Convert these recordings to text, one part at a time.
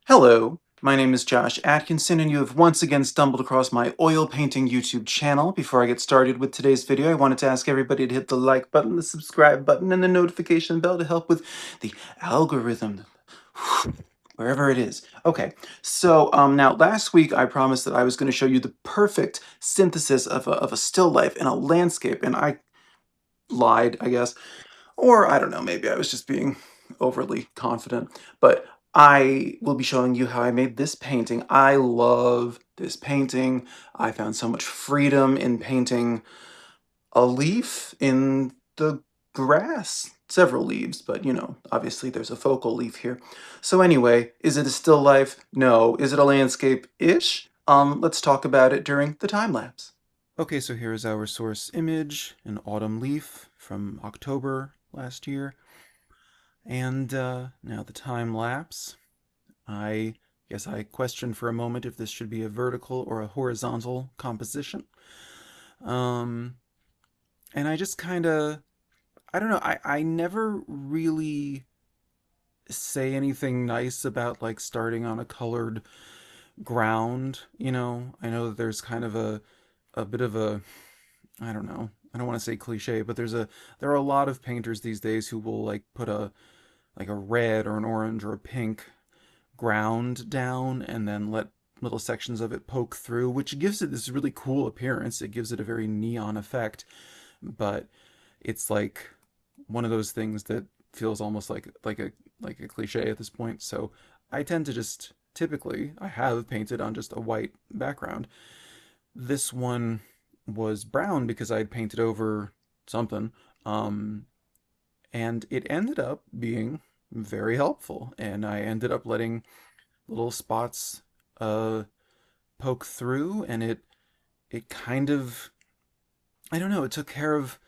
Hello, my name is Josh Atkinson, and you have once again stumbled across my oil painting YouTube channel. Before I get started with today's video, I wanted to ask everybody to hit the like button, the subscribe button, and the notification bell to help with the algorithm, wherever it is. Okay, so now last week I promised that I was going to show you the perfect synthesis of a still life in a landscape, and I lied, I guess. Or I don't know, maybe I was just being overly confident. But I will be showing you how I made this painting. I love this painting. I found so much freedom in painting a leaf in the grass. Several leaves, but obviously there's a focal leaf here. So anyway, is it a still life? No. Is it a landscape-ish? Let's talk about it during the time lapse. Okay, so here is our source image, an autumn leaf from October last year. And now the time lapse. I guess I questioned for a moment if this should be a vertical or a horizontal composition. Um, and I just kind of, I don't know, I never really say anything nice about like starting on a colored ground, I know that there's kind of a bit of a, I don't know, I don't want to say cliche, but there are a lot of painters these days who will like put a red or an orange or a pink ground down and then let little sections of it poke through, which gives it this really cool appearance. It gives it a very neon effect, but it's like one of those things that feels almost like a cliche at this point. So I tend to just typically I have painted on just a white background. This one was brown because I had painted over something. And it ended up being very helpful. And I ended up letting little spots uh, poke through, and it kind of, I don't know, it took care of.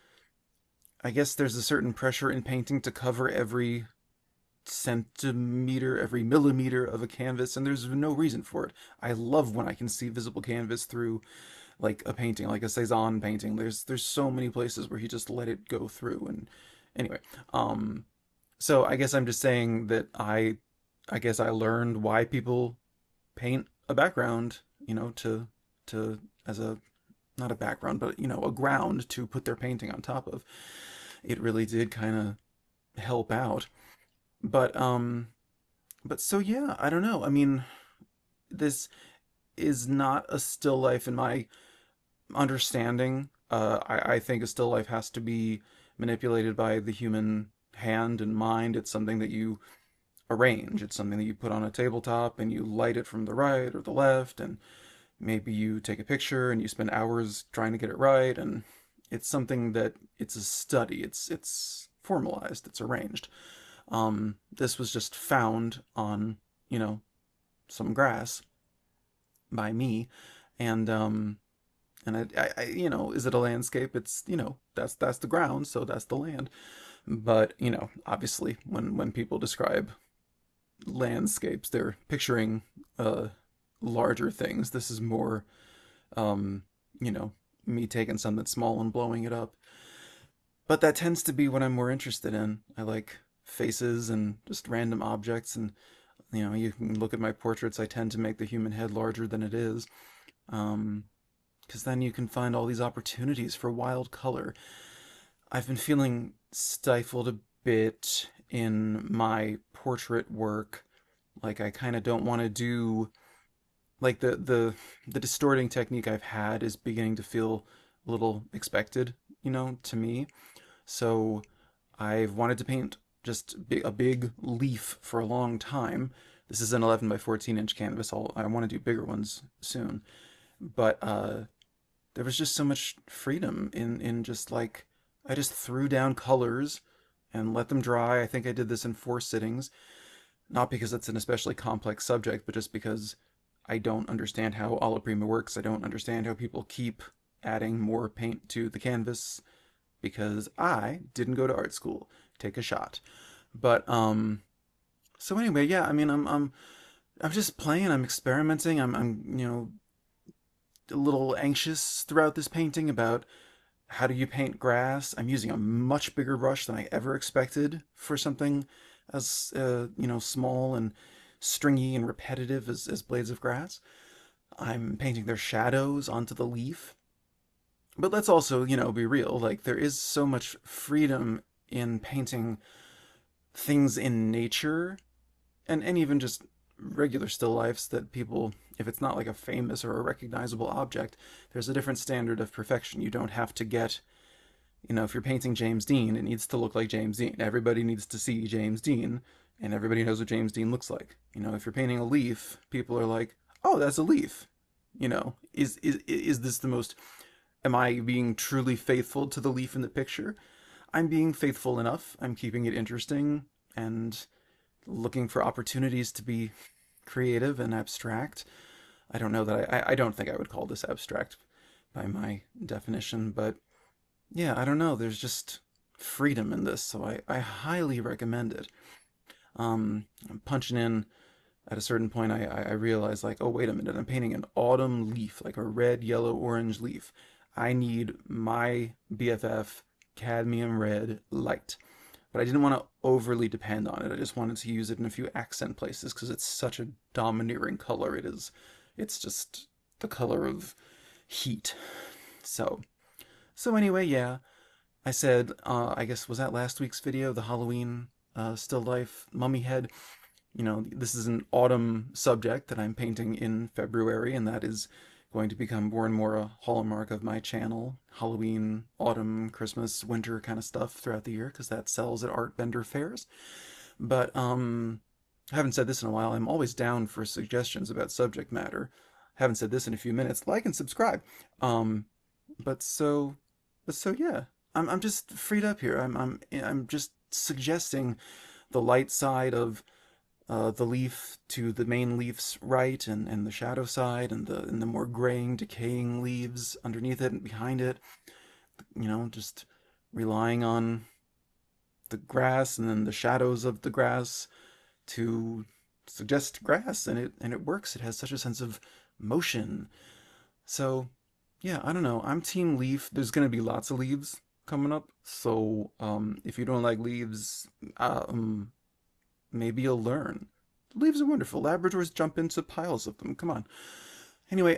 I guess there's a certain pressure in painting to cover every centimeter, every millimeter of a canvas, and there's no reason for it. I love when I can see visible canvas through like a painting, like a Cezanne painting. There's so many places where he just let it go through, and anyway, um, so I guess I'm just saying that I guess I learned why people paint a background, to as a not a background, but a ground to put their painting on top of. It really did kind of help out. But so yeah, I don't know. I mean, this is not a still life in my understanding. I think a still life has to be manipulated by the human hand and mind. It's something that you arrange. It's something that you put on a tabletop and you light it from the right or the left, and maybe you take a picture and you spend hours trying to get it right. And it's something that it's a study. It's formalized. It's arranged. This was just found on you know some grass by me, and is it a landscape? It's that's the ground, so that's the land. But obviously, when people describe landscapes, they're picturing larger things. This is more, um, me taking something small and blowing it up. But that tends to be what I'm more interested in. I like faces and just random objects, and you can look at my portraits. I tend to make the human head larger than it is, because then you can find all these opportunities for wild color. I've been feeling stifled a bit in my portrait work. Like I kind of don't want to do like the distorting technique I've had is beginning to feel a little expected, to me. So I've wanted to paint just a big leaf for a long time. This is an 11 by 14-inch canvas. I want to do bigger ones soon. But there was just so much freedom in just like I just threw down colors and let them dry. I think I did this in 4 sittings, not because it's an especially complex subject, but just because I don't understand how alla prima works. I don't understand how people keep adding more paint to the canvas because I didn't go to art school. Take a shot. But so anyway, yeah, I mean I'm just playing, I'm experimenting. I'm a little anxious throughout this painting about how do you paint grass. I'm using a much bigger brush than I ever expected for something as small and stringy and repetitive as blades of grass. I'm painting their shadows onto the leaf. But let's also, be real. Like, there is so much freedom in painting things in nature and even just regular still lifes that people, if it's not like a famous or a recognizable object, there's a different standard of perfection. You don't have to get, if you're painting James Dean, it needs to look like James Dean. Everybody needs to see James Dean, and everybody knows what James Dean looks like. If you're painting a leaf, people are like, oh, that's a leaf. Is this the most, am I being truly faithful to the leaf in the picture? I'm being faithful enough. I'm keeping it interesting and looking for opportunities to be creative and abstract. I don't know that I don't think I would call this abstract by my definition, but yeah, I don't know. There's just freedom in this, so I highly recommend it. I'm punching in at a certain point. I realized, like, oh, wait a minute, I'm painting an autumn leaf, like a red, yellow, orange leaf. I need my BFF cadmium red light. But I didn't want to overly depend on it. I just wanted to use it in a few accent places because it's such a domineering color. It's just the color of heat. So anyway, yeah, I said, I guess, was that last week's video, the Halloween still life mummy head? This is an autumn subject that I'm painting in February, and that is going to become more and more a hallmark of my channel. Halloween, autumn, Christmas, winter kind of stuff throughout the year, because that sells at art vendor fairs. But I haven't said this in a while. I'm always down for suggestions about subject matter. Haven't said this in a few minutes. Like and subscribe. Um, but so, but so yeah. I'm just freed up here. I'm just suggesting the light side of the leaf to the main leaf's right, and the shadow side, and the more graying, decaying leaves underneath it and behind it. Just relying on the grass and then the shadows of the grass to suggest grass, and it works. It has such a sense of motion. So yeah, I don't know. I'm team leaf. There's gonna be lots of leaves coming up. So if you don't like leaves, maybe you'll learn. Leaves are wonderful. Labradors jump into piles of them. Come on. Anyway,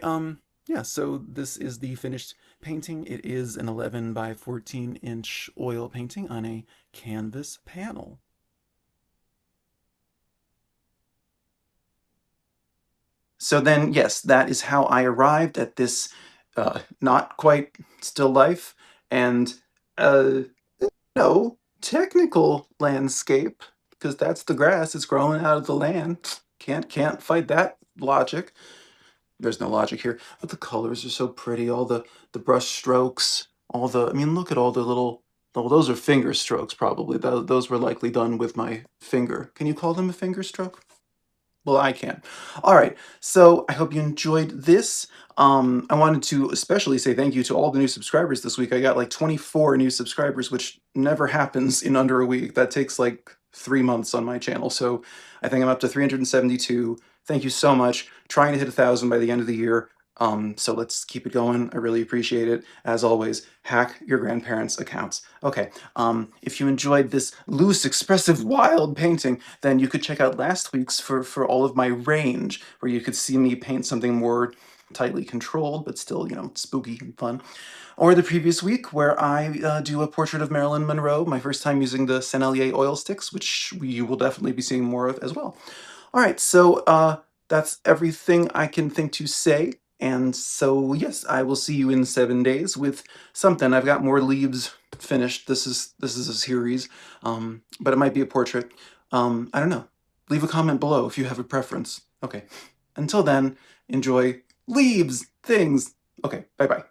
yeah, so this is the finished painting. It is an 11 by 14-inch oil painting on a canvas panel. So then, yes, that is how I arrived at this not quite still life and uh, no technical landscape, because that's the grass. It's growing out of the land. Can't fight that logic. There's no logic here, but the colors are so pretty. All the brush strokes, I mean, look at all the little. Oh, those are finger strokes, probably. Those were likely done with my finger. Can you call them a finger stroke? Well, I can. All right, so I hope you enjoyed this. I wanted to especially say thank you to all the new subscribers this week. I got like 24 new subscribers, which never happens in under a week. That takes like 3 months on my channel. So I think I'm up to 372. Thank you so much. Trying to hit 1,000 by the end of the year. So let's keep it going. I really appreciate it. As always, hack your grandparents' accounts. Okay, if you enjoyed this loose, expressive, wild painting, then you could check out last week's for all of my range, where you could see me paint something more tightly controlled, but still, spooky and fun. Or the previous week, where I do a portrait of Marilyn Monroe, my first time using the Sennelier oil sticks, which you will definitely be seeing more of as well. All right, so that's everything I can think to say. And so, yes, I will see you in 7 days with something. I've got more leaves finished. This is a series, but it might be a portrait. I don't know. Leave a comment below if you have a preference. Okay. Until then, enjoy leaves, things. Okay, bye-bye.